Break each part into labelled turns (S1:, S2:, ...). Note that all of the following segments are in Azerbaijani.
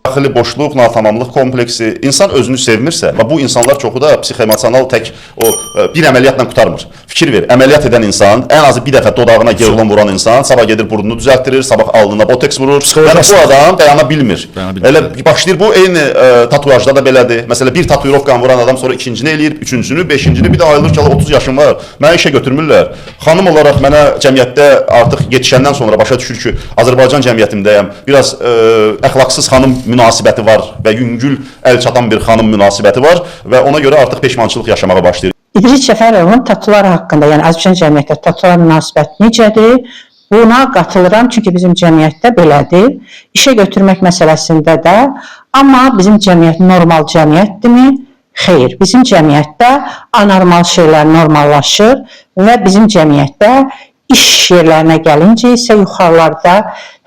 S1: daxili boşluq, natamamlıq kompleksi, insan özünü sevmirsə, bu insanlar çoxu da psixoemosional tək o bir əməliyyatla qurtarmır. Fikir ver, əməliyyat edən insan, ən azı bir dəfə dodağına geolon vuran insan, sabah gedir burnunu düzəltdirir, sabah alnına boteks vurur. Yəni bu adam dayana bilmir. Elə başlayır, bu eyni tatuajda da belədir. Məsələn, bir tatuirovkan vuran adam sonra ikincini eləyir, üçüncünü, beşincini, bir də ayılır ki, 30 yaşım var, mənə işə götürmürlər. Xanım olaraq mənə cəmiyyətdə artıq yetişəndən sonra başa düşür ki, Azərbaycan cəmiyyətindəyəm, biraz əxlaqsız xanım münasibəti var və yüngül əl çatan bir xanım münasibəti var və ona görə artıq peşmançılıq yaşamağa başlayır.
S2: İdris Cəfərovun tatular haqqında, yəni Azərbaycan cəmiyyətdə tatular münasibəti necədir? Buna qatılıram, çünki bizim cəmiyyətdə belədir. İşə götürmək məsələsində də, amma bizim cəmiyyət normal cəmiyyətdirmi? Xeyr, bizim cəmiyyətdə anormal şeylər normallaşır və bizim cəmiyyətdə iş yerlərinə gəlincə isə yuxarılarda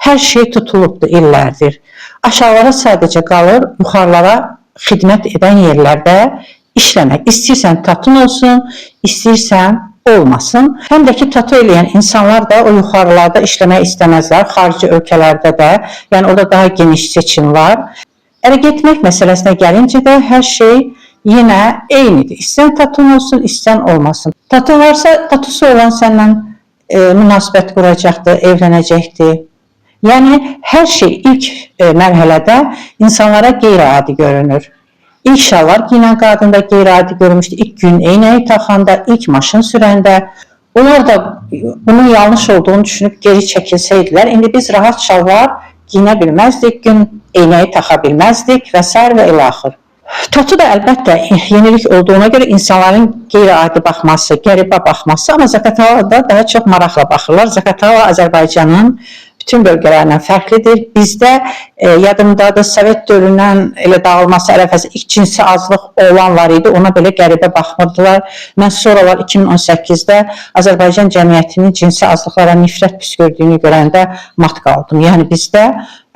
S2: hər şey tutulubdur illərdir. Aşağılara sadəcə qalır, yuxarılara xidmət edən yerlərdə işləmək. İstəyirsən tatun olsun, istəyirsən olmasın. Həm də ki, tatu eləyən insanlar da o yuxarılarda işləmək istəməzlər, xarici ölkələrdə də, yəni orada daha geniş seçim var. Ərə getmək məsələsinə gəlincə də hər şey yenə eynidir. İstəyən tatun olsun, istəyən olmasın. Tatu varsa, tatusu olan səndən münasibət quracaqdır, evlənəcəkdir. Yəni, hər şey ilk mərhələdə insanlara qeyri-adi görünür. İlk şalvar giyinən qadında qeyri-adi görmüşdü, ilk gün eynəyi taxanda, ilk maşın sürəndə. Onlar da bunun yanlış olduğunu düşünüb geri çəkilsəydilər. İndi biz rahat şalvar giyinə bilməzdik, gün eynəyi taxa bilməzdik və s. və ilaxır. Tatu da əlbəttə yenilik olduğuna görə insanların qeyri-adi baxması, qəribə baxması, amma Zaqatalada daha çox maraqla baxırlar. Zaqatala Azərbaycanın bütün bölgələrindən fərqlidir. Bizdə yadımdadır, Sovet dövründən elə dağılması ərəfəsi ilk cinsi azlıq olan var idi, ona belə qəribə baxmırdılar. Mən sonralar 2018-də Azərbaycan cəmiyyətinin cinsi azlıqlara nifrət püskürdüyünü görəndə mat qaldım. Yəni bizdə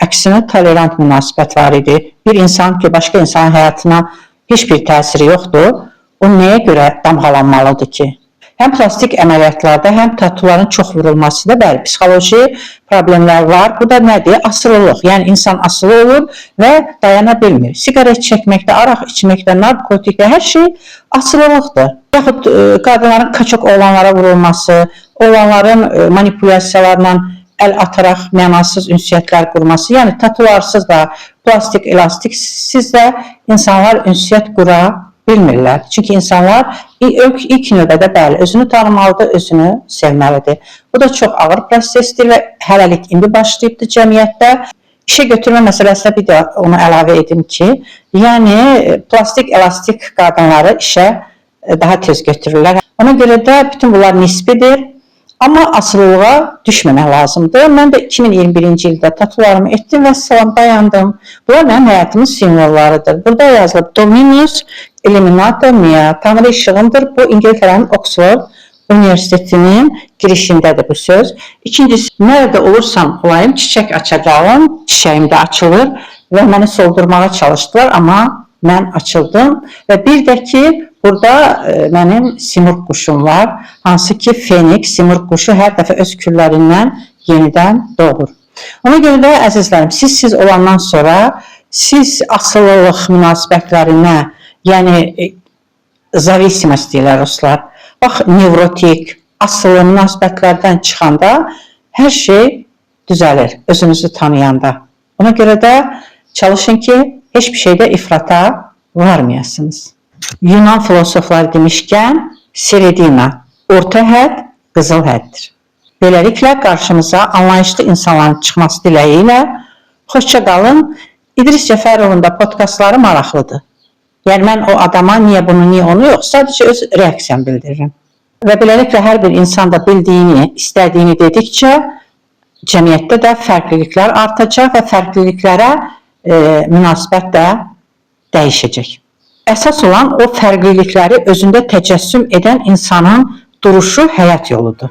S2: əksinə tolerant münasibət var idi. Bir insan ki, başqa insanın həyatına heç bir təsiri yoxdur, o nəyə görə damğalanmalıdır ki? Həm plastik əməliyyatlarda, həm tatuların çox vurulması da bəli, psixoloji problemlər var. Bu da nədir? Asılılıq. Yəni insan asılı olur və dayana bilmir. Sigaret çəkməkdə, araq içməkdə, narkotikdə hər şey asılılıqdır. Yaxud qadınların kaçok oğlanlara vurulması, oğlanların manipulyasiyalarla əl ataraq mənasız ünsiyyətlər qurması. Yəni tatularsız da, plastik, elastiksiz də insanlar ünsiyyət qura bilmirlər. Çünki insanlar ilk növbədə bəli, özünü tanımalıdır, özünü sevməlidir. Bu da çox ağır prosesdir və hələlik indi başlayıbdır cəmiyyətdə. İşə götürmə məsələsinə bir də onu əlavə edim ki, yəni plastik, elastik qadınları işə daha tez götürürlər. Ona görə də bütün bunlar nisbidir. Amma asılılığa düşməmək lazımdır. Mən də 2021-ci ildə tatularımı etdim və salam dayandım. Bunlar mənim həyatımın simvollarıdır. Burada yazılıb Dominus Illuminator Mea, Tanrı işığındır. Bu İngiltərənin Oxford Universitetinin girişindədir bu söz. İkincisi, nerede olursam olayım, çiçək açacağım, çiçəyim də açılır və məni soldurmağa çalışdılar, amma mən açıldım. Və bir də ki, burada mənim simurq quşum var, hansı ki Feniks, simurq quşu hər dəfə öz küllərindən yenidən doğur. Ona görə də əzizlərim, siz olandan sonra siz asılılıq münasibətlərinə, yəni zavisimos deyirlər ruslar, bax nevrotik, asılı münasibətlərdən çıxanda hər şey düzəlir, özünüzü tanıyanda. Ona görə də çalışın ki, heç bir şeydə ifrata varmayasınız. Yunan filosoflar demişkən, Seredina, orta hədd, qızıl həddir. Beləliklə, qarşımıza anlayışlı insanların çıxması diləyi ilə xoşça qalın. İdris Cəfərovun da podkastları maraqlıdır. Yəni, mən o adama niyə bunu, niyə onu yox, sadəcə öz reaksiyamı bildirirəm. Və beləliklə, hər bir insan da bildiyini, istədiyini dedikcə, cəmiyyətdə də fərqliliklər artacaq və fərqliliklərə münasibət də dəyişəcək. Əsas olan o fərqlilikləri özündə təcəssüm edən insanın duruşu həyat yoludur.